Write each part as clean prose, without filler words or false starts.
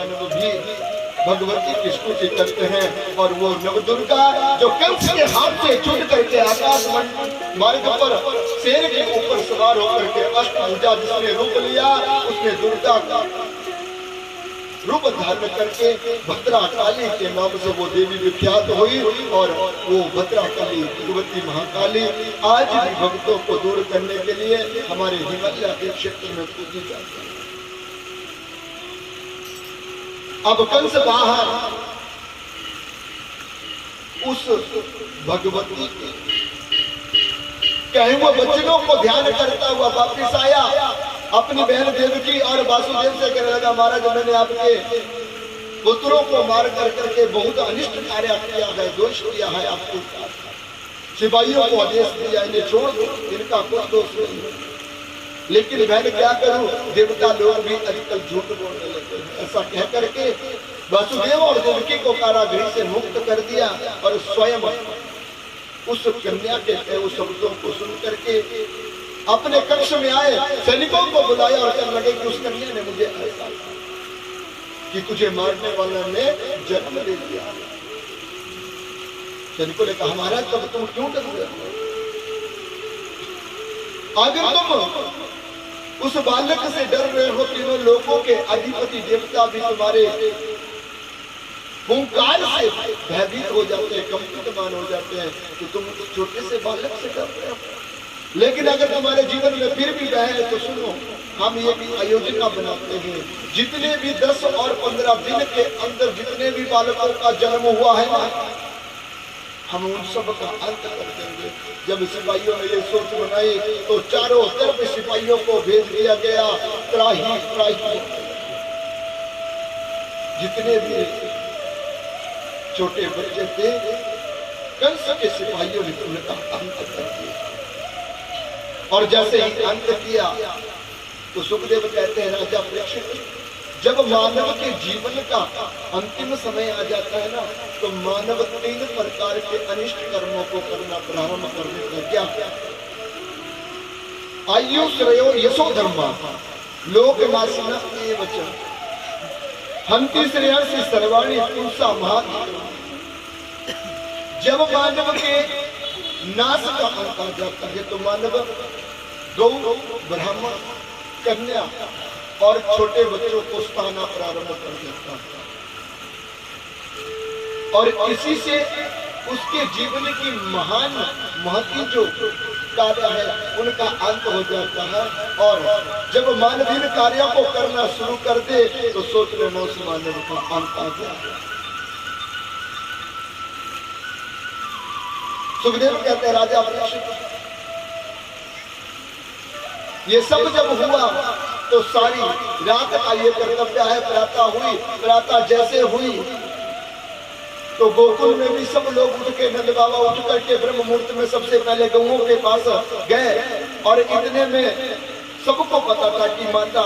मानव भी भगवती की स्तुति करते हैं। और वो नवदुर्गा जो कंस के हाथ से छूट करके आकाश मार्ग पर शेर के ऊपर सवार होकर के अष्टभुजा जिसने रूप लिया, उसने दुर्गा का रूप धारण करके भद्रा काली के नाम से वो देवी विख्यात हुई। और वो भद्रा काली भगवती महाकाली आज भी भक्तों को दूर करने के लिए हमारे हिमालय के क्षेत्र में पूजी जाती है। अब कंस बाहर उस भगवती के कहे हुए वचनों को ध्यान करता हुआ वापिस आया, अपनी बहन देवकी और वासुदेव से कहने लगा, महाराज मैंने आपके पुत्रों को मार कर करके बहुत अनिष्ट कार्य किया है, दोष किया है, आपको सिपाहियों को आदेश दिया इन्हें छोड़ दो, इनका कोई दोष नहीं। लेकिन बहन क्या करूं, देवता लोग भी आजकल झूठ बोलने लगे हैं। ऐसा कह करके वासुदेव और देवकी को कारागृह से मुक्त कर दिया और स्वयं उस कन्या के उस शब्दों को सुन करके अपने कक्ष में आए, सैनिकों को बुलाया और कहने लगे कि उस कन्या ने मुझे ऐसा कि तुझे मारने वाला ने जन्म ले लिया। सैनिकों ने कहा, महाराज तब तुम क्यों डर रहे हो? अगर तुम उस बालक से डर रहे हो, तीनों लोगों के अधिपति देवता भी तुम्हारे हुंकार से भयभीत हो जाते हैं, कंपितमान हो जाते हैं, तो तुम उस छोटे से बालक से डर रहे हो। लेकिन अगर तुम्हारे जीवन में फिर भी भय है तो सुनो, हम ये भी आयोजना बनाते हैं, जितने भी 10 और 15 दिन के अंदर जितने भी बालकों का जन्म हुआ है ना, हम उन सब का अंत कर देंगे। जब सिपाहियों ने ये सोच बनाई तो चारों तरफ सिपाहियों को भेज दिया गया, त्राही त्राही जितने भी छोटे बच्चे थे कंस के सिपाहियों ने उनका अंत कर दिया। और जैसे ही अंत किया तो सुखदेव कहते हैं, राजा परीक्षित, जब मानव के जीवन का अंतिम समय आ जाता है ना, तो मानव 3 प्रकार के अनिष्ट कर्मों को करना प्रारंभ कर देता है। क्या क्या? आयु श्रेयो यशो धर्मा लोकनाशिना वचन हंति श्रेयसी सर्वाणि पुंसा महान। जब मानव के नाश का अंत आ जाता है तो मानव गौ, ब्राह्मण, कन्या और छोटे बच्चों को स्थाना प्रारंभ कर देता है। और इसी से उसके जीवन की महान महती जो कार्य है उनका अंत हो जाता है। और जब मानव इन कार्यों को करना शुरू कर दे तो सोच लेना उस मानव का अंत आ गया। सुखदेव कहते हैं, राजा परीक्षित, ये सब जब हुआ तो सारी रात का ये कर्तव्य है, प्रातः हुई, प्रातः जैसे हुई तो गोकुल में भी सब लोग उठ के, नंद बाबा उठ करके ब्रह्म मुहूर्त में सबसे पहले गौओं के पास गए। और इतने में सबको पता था कि माता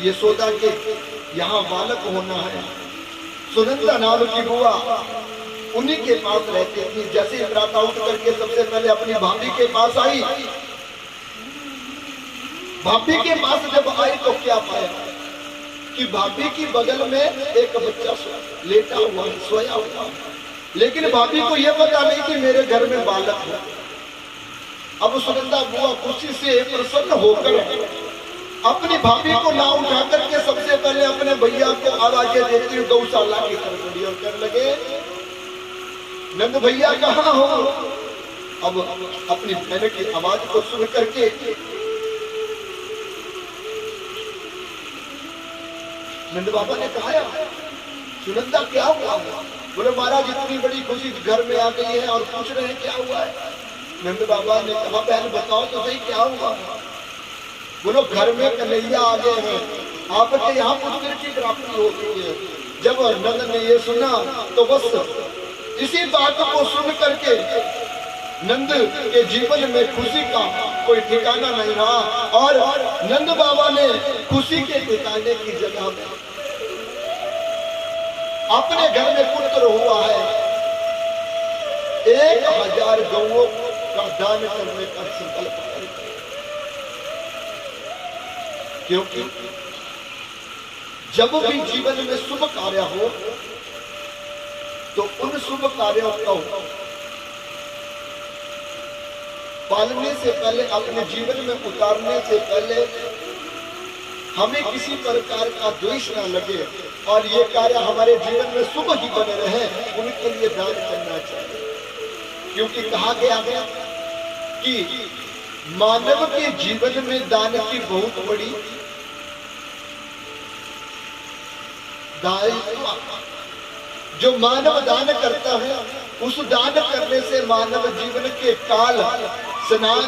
यशोदा के यहाँ बालक होना है। सुनंदा नाम की बुआ उन्हीं के पास रहती थी। जैसे ही प्रातः उठ करके सबसे पहले अपनी भाभी के पास आई, भाभी के पास जब आई तो क्या पाया कि भाभी की बगल में एक बच्चा लेटा हुआ, सोया हुआ। लेकिन भाभी को यह पता नहीं कि मेरे घर में बालक है। अब सुनंदा बुआ खुशी से प्रसन्न होकर अपनी भाभी को ना उठा करके सबसे पहले अपने भैया को आवाजें देती हुई गौशाला की तरफ बढ़ी और कहने लगे, नंद भैया कहाँ हो? अब अपनी बहन की आवाज को सुन करके नंद बाबा ने कहा, सुनंदा क्या हुआ? बोले महाराज इतनी बड़ी खुशी घर में आ गई है और पूछ रहे हैं क्या हुआ है। नंद बाबा ने कहा, बहन बताओ तो सही क्या हुआ? बोलो घर में कन्हैया आ गए हैं, आपके यहाँ पुत्र की प्राप्ति हो गई है। जब नंद ने ये सुना तो बस इसी बात को सुन करके नंद के जीवन में खुशी का कोई ठिकाना नहीं रहा। और नंद बाबा ने खुशी के ठिकाने की जगह में अपने घर में पुत्र हुआ है 1000 गौओं का दान करने का संकल्प करके। क्योंकि जब भी जीवन में शुभ कार्य हो तो उन शुभ कार्यों को पालने से पहले, अपने जीवन में उतारने से पहले हमें किसी प्रकार का द्वेष ना लगे और ये कार्य हमारे जीवन में शुभ ही बने रहे, उनके लिए दान करना चाहिए। क्योंकि कहा गया है कि मानव के जीवन में दान की बहुत बड़ी दायित्व। जो मानव दान करता है उस दान करने से मानव जीवन के काल, स्नान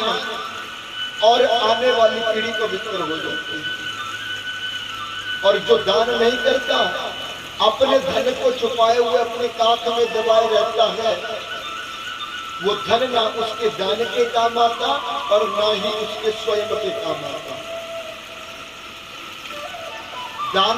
और आने वाली पीढ़ी पवित्र हो जाती है। और जो दान नहीं करता, अपने धन को छुपाए हुए अपने काख में दबाए रहता है, वो धन ना उसके दान के काम आता और ना ही उसके स्वयं के काम आता। दान